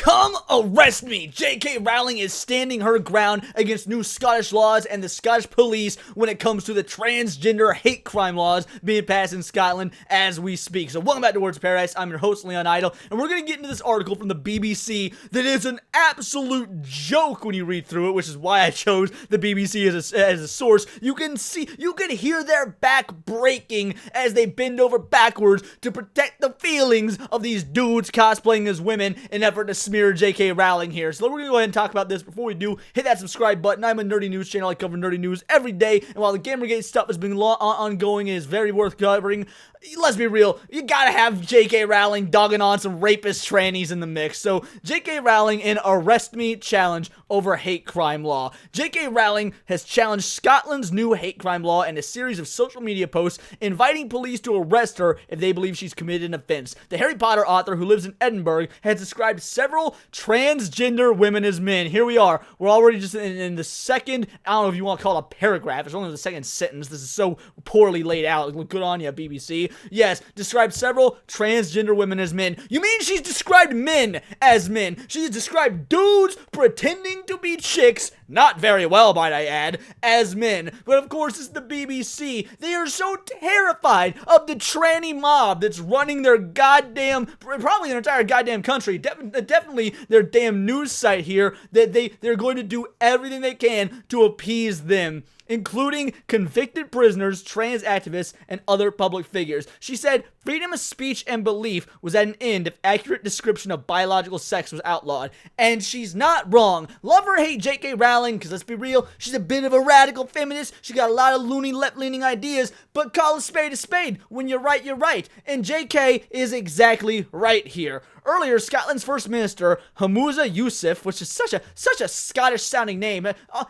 Come arrest me! J.K. Rowling is standing her ground against new Scottish laws and the Scottish police when it comes to the transgender hate crime laws being passed in Scotland as we speak. So welcome back to Words of Paradise. I'm your host, Leon Idle, and we're going to get into this article from the BBC that is an absolute joke when you read through it, which is why I chose the BBC as a source. You can hear their back breaking as they bend over backwards to protect the feelings of these dudes cosplaying as women in an effort to smear J.K. Rowling here. So we're going to go ahead and talk about this. Before we do, hit that subscribe button. I'm a nerdy news channel. I cover nerdy news every day, and while the Gamergate stuff has been ongoing and is very worth covering, let's be real, you gotta have J.K. Rowling dogging on some rapist trannies in the mix. So, J.K. Rowling in Arrest Me challenge over hate crime law. J.K. Rowling has challenged Scotland's new hate crime law in a series of social media posts inviting police to arrest her if they believe she's committed an offense. The Harry Potter author, who lives in Edinburgh, has described several transgender women as men. Here we are. We're already just in the second, I don't know if you want to call it a paragraph. It's only the second sentence. This is so poorly laid out. Good on you, BBC. Yes, described several transgender women as men. You mean she's described men as men? She's described dudes pretending to be chicks, not very well might I add, as men. But of course it's the BBC. They are so terrified of the tranny mob that's running their goddamn, probably their entire goddamn country, definitely their damn news site here, that they're going to do everything they can to appease them, including convicted prisoners, trans activists, and other public figures. She said freedom of speech and belief was at an end if accurate description of biological sex was outlawed. And she's not wrong. Love or hate J.K. Rowling, because let's be real, she's a bit of a radical feminist. She got a lot of loony left-leaning ideas, but call a spade a spade. When you're right, you're right. And J.K. is exactly right here. Earlier, Scotland's First Minister, Hamouza Yousaf, which is such a Scottish-sounding name.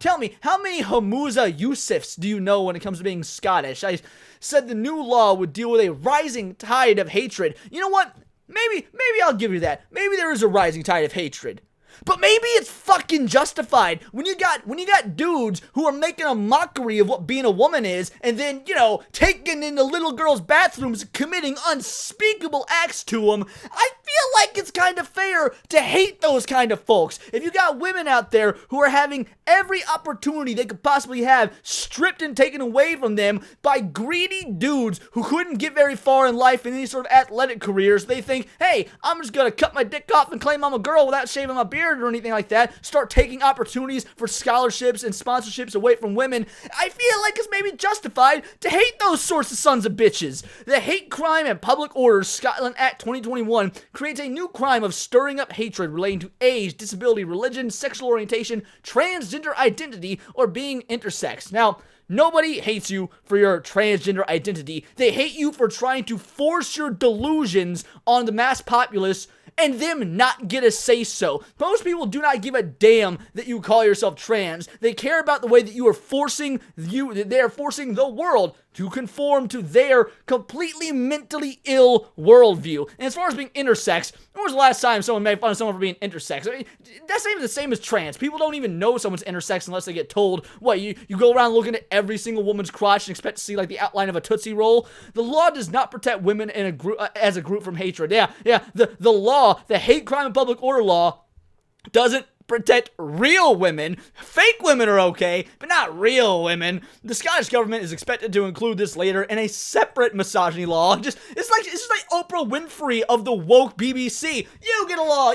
Tell me, how many Hamouza Yousafs do you know when it comes to being Scottish? I said the new law would deal with a rising tide of hatred. You know what? Maybe I'll give you that. Maybe there is a rising tide of hatred. But maybe it's fucking justified when you got dudes who are making a mockery of what being a woman is, and then, you know, taking into little girls' bathrooms, committing unspeakable acts to them. I feel like it's kind of fair to hate those kind of folks. If you got women out there who are having every opportunity they could possibly have stripped and taken away from them by greedy dudes who couldn't get very far in life in any sort of athletic careers, they think, hey, I'm just gonna cut my dick off and claim I'm a girl without shaving my beard or anything like that, start taking opportunities for scholarships and sponsorships away from women. I feel like it's maybe justified to hate those sorts of sons of bitches. The Hate Crime and Public Order Scotland Act 2021 creates a new crime of stirring up hatred relating to age, disability, religion, sexual orientation, transgender identity, or being intersex. Now, nobody hates you for your transgender identity. They hate you for trying to force your delusions on the mass populace and them not get a say-so. Most people do not give a damn that you call yourself trans. They care about the way that they are forcing the world to conform to their completely mentally ill worldview. And as far as being intersex, when was the last time someone made fun of someone for being intersex? I mean, that's not even the same as trans. People don't even know someone's intersex unless they get told. What, you go around looking at every single woman's crotch and expect to see like the outline of a Tootsie Roll? The law does not protect women in a group as a group from hatred. Yeah, the law, the hate crime and public order law, doesn't protect real women. Fake women are okay, but not real women. The Scottish government is expected to include this later in a separate misogyny law. It's just like Oprah Winfrey of the woke BBC. You get a law,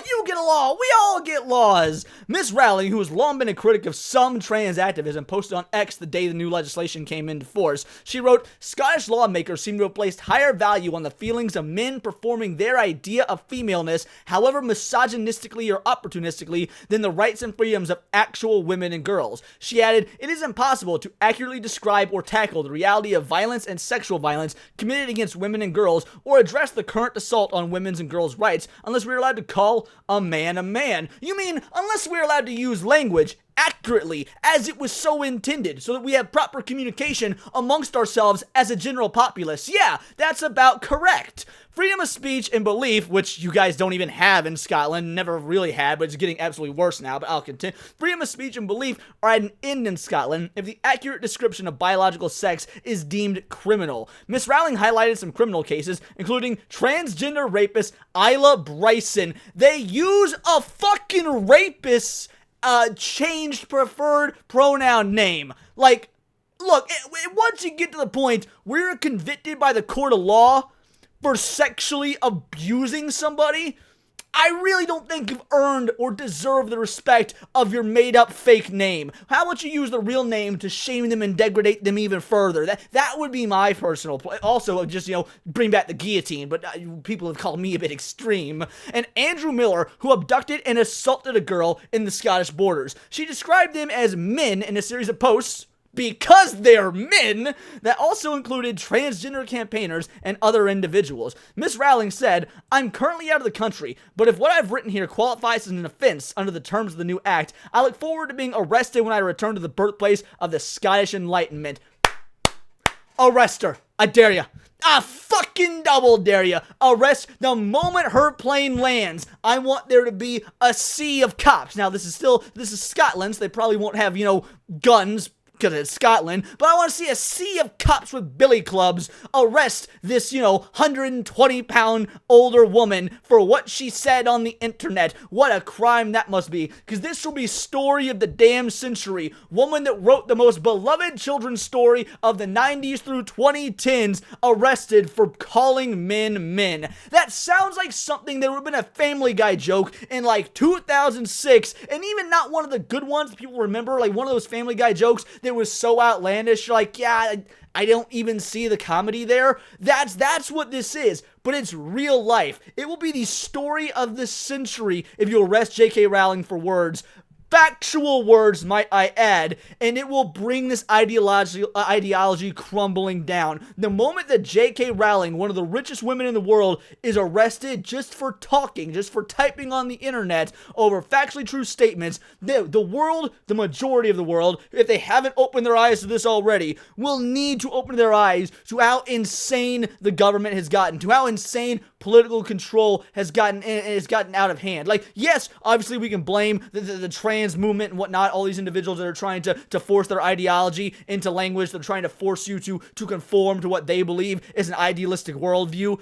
we all get laws. Miss Rowling, who has long been a critic of some trans activism, posted on X the day the new legislation came into force. She wrote, Scottish lawmakers seem to have placed higher value on the feelings of men performing their idea of femaleness, however misogynistically or opportunistically, than the rights and freedoms of actual women and girls. She added, it is impossible to accurately describe or tackle the reality of violence and sexual violence committed against women and girls, or address the current assault on women's and girls' rights unless we're allowed to call a man a man. You mean, unless we're allowed to use language accurately as it was so intended, so that we have proper communication amongst ourselves as a general populace. Yeah, that's about correct. Freedom of speech and belief, which you guys don't even have in Scotland, never really had, but it's getting absolutely worse now, but I'll continue. Freedom of speech and belief are at an end in Scotland if the accurate description of biological sex is deemed criminal. Miss Rowling highlighted some criminal cases, including transgender rapist Isla Bryson. They use a fucking rapist's changed preferred pronoun name. Like, look, once you get to the point where you're convicted by the court of law for sexually abusing somebody, I really don't think you've earned or deserve the respect of your made-up fake name. How about you use the real name to shame them and degrade them even further? That would be my personal play. Also, just, bring back the guillotine, but people have called me a bit extreme. And Andrew Miller, who abducted and assaulted a girl in the Scottish borders. She described them as men in a series of posts, because they're men, that also included transgender campaigners and other individuals. Miss Rowling said, "I'm currently out of the country, but if what I've written here qualifies as an offense under the terms of the new act, I look forward to being arrested when I return to the birthplace of the Scottish Enlightenment." Arrest her. I dare ya. I fucking double dare ya. Arrest the moment her plane lands. I want there to be a sea of cops. Now, this is Scotland, so they probably won't have, guns, because it's Scotland, but I want to see a sea of cops with billy clubs arrest this, 120-pound older woman for what she said on the internet. What a crime that must be, because this will be story of the damn century. Woman that wrote the most beloved children's story of the 90s through 2010s arrested for calling men men. That sounds like something that would have been a Family Guy joke in like 2006, and even not one of the good ones people remember, like one of those Family Guy jokes that was so outlandish, like, yeah, I don't even see the comedy there. That's what this is, but it's real life. It will be the story of the century if you arrest J.K. Rowling for words. Factual words, might I add, and it will bring this ideology crumbling down. The moment that J.K. Rowling, one of the richest women in the world, is arrested just for talking, just for typing on the internet over factually true statements, the world, the majority of the world, if they haven't opened their eyes to this already, will need to open their eyes to how insane the government has gotten, to how insane political control has gotten out of hand. Like, yes, obviously we can blame the trans movement and whatnot, all these individuals that are trying to force their ideology into language, they're trying to force you to conform to what they believe is an idealistic worldview.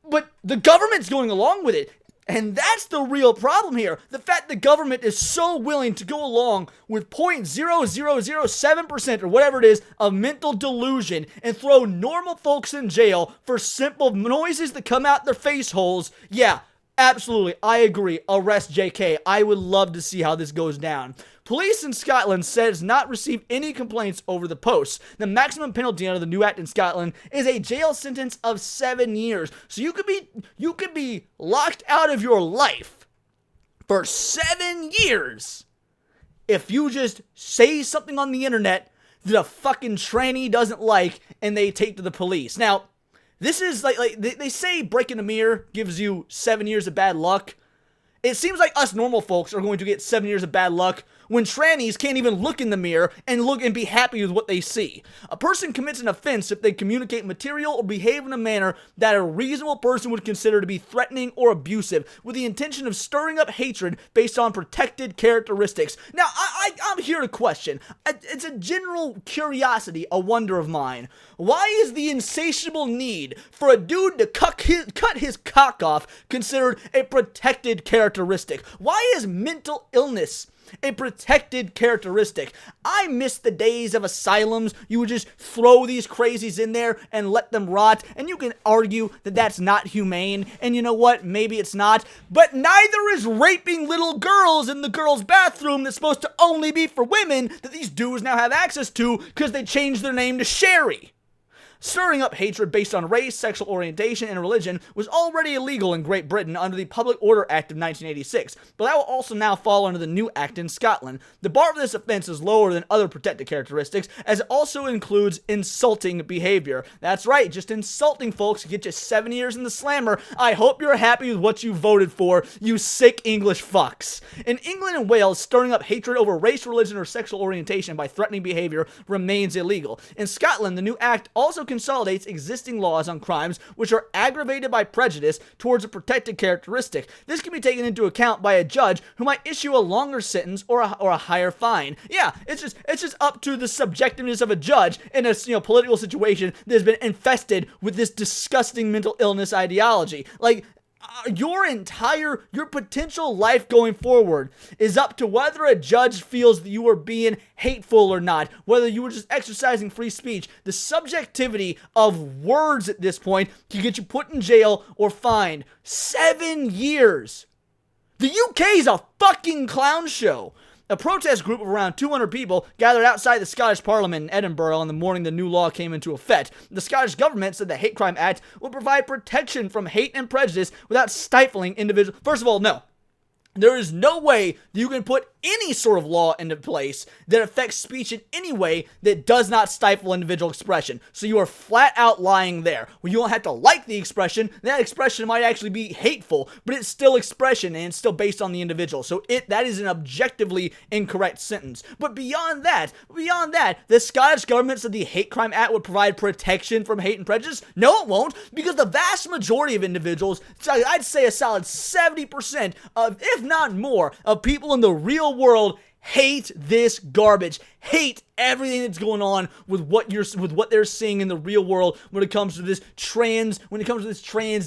But the government's going along with it. And that's the real problem here. The fact the government is so willing to go along with 0.0007% or whatever it is of mental delusion and throw normal folks in jail for simple noises that come out their face holes. Yeah, absolutely, I agree. Arrest JK. I would love to see how this goes down. Police in Scotland says not received any complaints over the posts. The maximum penalty under the new act in Scotland is a jail sentence of 7 years. So you could be locked out of your life for 7 years if you just say something on the internet that a fucking tranny doesn't like and they take to the police. Now, this is like they say breaking a mirror gives you 7 years of bad luck. It seems like us normal folks are going to get 7 years of bad luck when trannies can't even look in the mirror and look and be happy with what they see. A person commits an offense if they communicate material or behave in a manner that a reasonable person would consider to be threatening or abusive, with the intention of stirring up hatred based on protected characteristics. Now, I'm here to question. It's a general curiosity, a wonder of mine. Why is the insatiable need for a dude to cut his cock off considered a protected characteristic? Why is mental illness a protected characteristic? I miss the days of asylums. You would just throw these crazies in there and let them rot, and you can argue that that's not humane, and you know what? Maybe it's not, but neither is raping little girls in the girls' bathroom that's supposed to only be for women that these dudes now have access to because they changed their name to Sherry. Stirring up hatred based on race, sexual orientation, and religion was already illegal in Great Britain under the Public Order Act of 1986, but that will also now fall under the new act in Scotland. The bar for this offense is lower than other protected characteristics, as it also includes insulting behavior. That's right, just insulting folks to get you 7 years in the slammer. I hope you're happy with what you voted for, you sick English fucks. In England and Wales, stirring up hatred over race, religion, or sexual orientation by threatening behavior remains illegal. In Scotland, the new act also consolidates existing laws on crimes which are aggravated by prejudice towards a protected characteristic. This can be taken into account by a judge who might issue a longer sentence or a higher fine. Yeah, it's just up to the subjectiveness of a judge in a political situation that has been infested with this disgusting mental illness ideology. Like, your potential life going forward is up to whether a judge feels that you are being hateful or not, whether you were just exercising free speech. The subjectivity of words at this point can get you put in jail or fined. 7 years. The UK is a fucking clown show. A protest group of around 200 people gathered outside the Scottish Parliament in Edinburgh on the morning the new law came into effect. The Scottish government said the Hate Crime Act would provide protection from hate and prejudice without stifling individuals. First of all, no. There is no way that you can put any sort of law into place that affects speech in any way that does not stifle individual expression. So you are flat out lying there. Well, you don't have to like the expression. That expression might actually be hateful, but it's still expression and it's still based on the individual. So that is an objectively incorrect sentence. But beyond that, the Scottish government said the Hate Crime Act would provide protection from hate and prejudice. No, it won't, because the vast majority of individuals, I'd say a solid 70% of, if not more, of people in the real world hate this garbage, hate everything that's going on with what they're seeing in the real world when it comes to this trans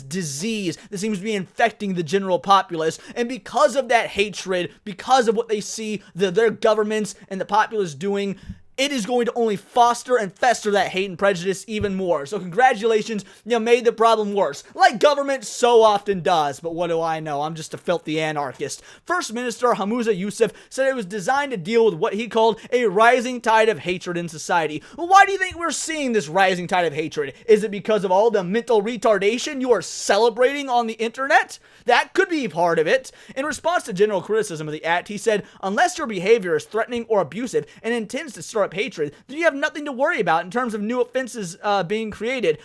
disease that seems to be infecting the general populace. And because of that hatred, because of what they see their governments and the populace doing, it is going to only foster and fester that hate and prejudice even more. So congratulations, you made the problem worse. Like government so often does, but what do I know? I'm just a filthy anarchist. First Minister Hamouza Yousaf said it was designed to deal with what he called a rising tide of hatred in society. Well, why do you think we're seeing this rising tide of hatred? Is it because of all the mental retardation you are celebrating on the internet? That could be part of it. In response to general criticism of the act, he said, unless your behavior is threatening or abusive and intends to stir up hatred, then you have nothing to worry about in terms of new offenses being created.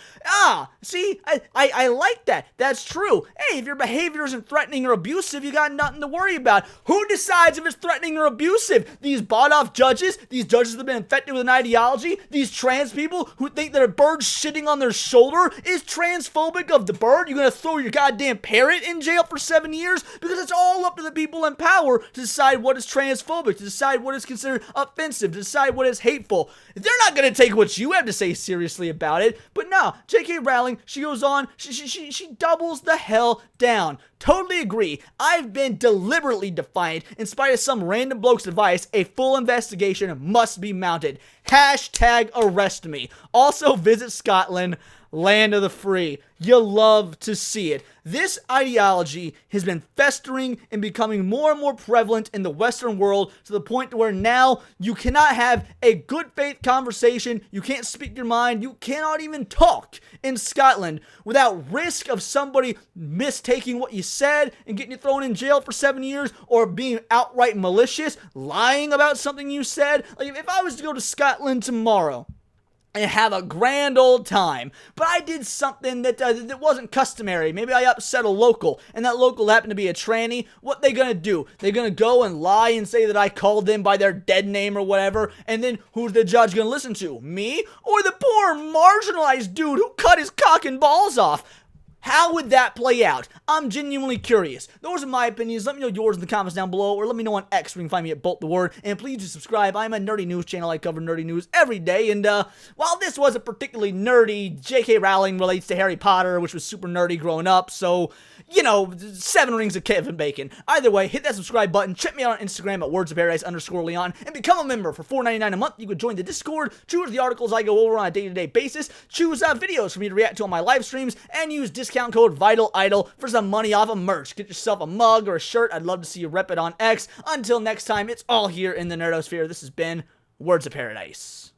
See, I like that. That's true. Hey, if your behavior isn't threatening or abusive, you got nothing to worry about. Who decides if it's threatening or abusive? These bought-off judges? These judges that have been infected with an ideology? These trans people who think that a bird shitting on their shoulder is transphobic of the bird? You're gonna throw your goddamn parrot in jail for 7 years? Because it's all up to the people in power to decide what is transphobic, to decide what is considered offensive, to decide what is hateful. They're not going to take what you have to say seriously about it. But no, J.K. Rowling, she goes on, she doubles the hell down. Totally agree. I've been deliberately defiant. In spite of some random bloke's advice, a full investigation must be mounted. Hashtag arrest me. Also visit Scotland, land of the free. You'll love to see it. This ideology has been festering and becoming more and more prevalent in the Western world to the point where now you cannot have a good faith conversation, you can't speak your mind, you cannot even talk in Scotland without risk of somebody mistaking what you said and getting you thrown in jail for 7 years, or being outright malicious, lying about something you said. Like, if I was to go to Scotland tomorrow and have a grand old time, but I did something that wasn't customary. Maybe I upset a local, and that local happened to be a tranny. What they gonna do? They gonna go and lie and say that I called them by their dead name or whatever, and then who's the judge gonna listen to? Me? Or the poor marginalized dude who cut his cock and balls off? How would that play out? I'm genuinely curious. Those are my opinions. Let me know yours in the comments down below, or let me know on X, where you can find me at Bolt the Word. And please do subscribe. I'm a nerdy news channel. I cover nerdy news every day. And while this wasn't particularly nerdy, J.K. Rowling relates to Harry Potter, which was super nerdy growing up. So, 7 rings of Kevin Bacon. Either way, hit that subscribe button. Check me out on Instagram at wordsofparadise_Leon. And become a member for $4.99 a month. You can join the Discord, choose the articles I go over on a day-to-day basis, choose videos for me to react to on my live streams, and use discount code VITALIDOL for some money off of merch. Get yourself a mug or a shirt. I'd love to see you rep it on X. Until next time, it's all here in the Nerdosphere. This has been Words of Paradise.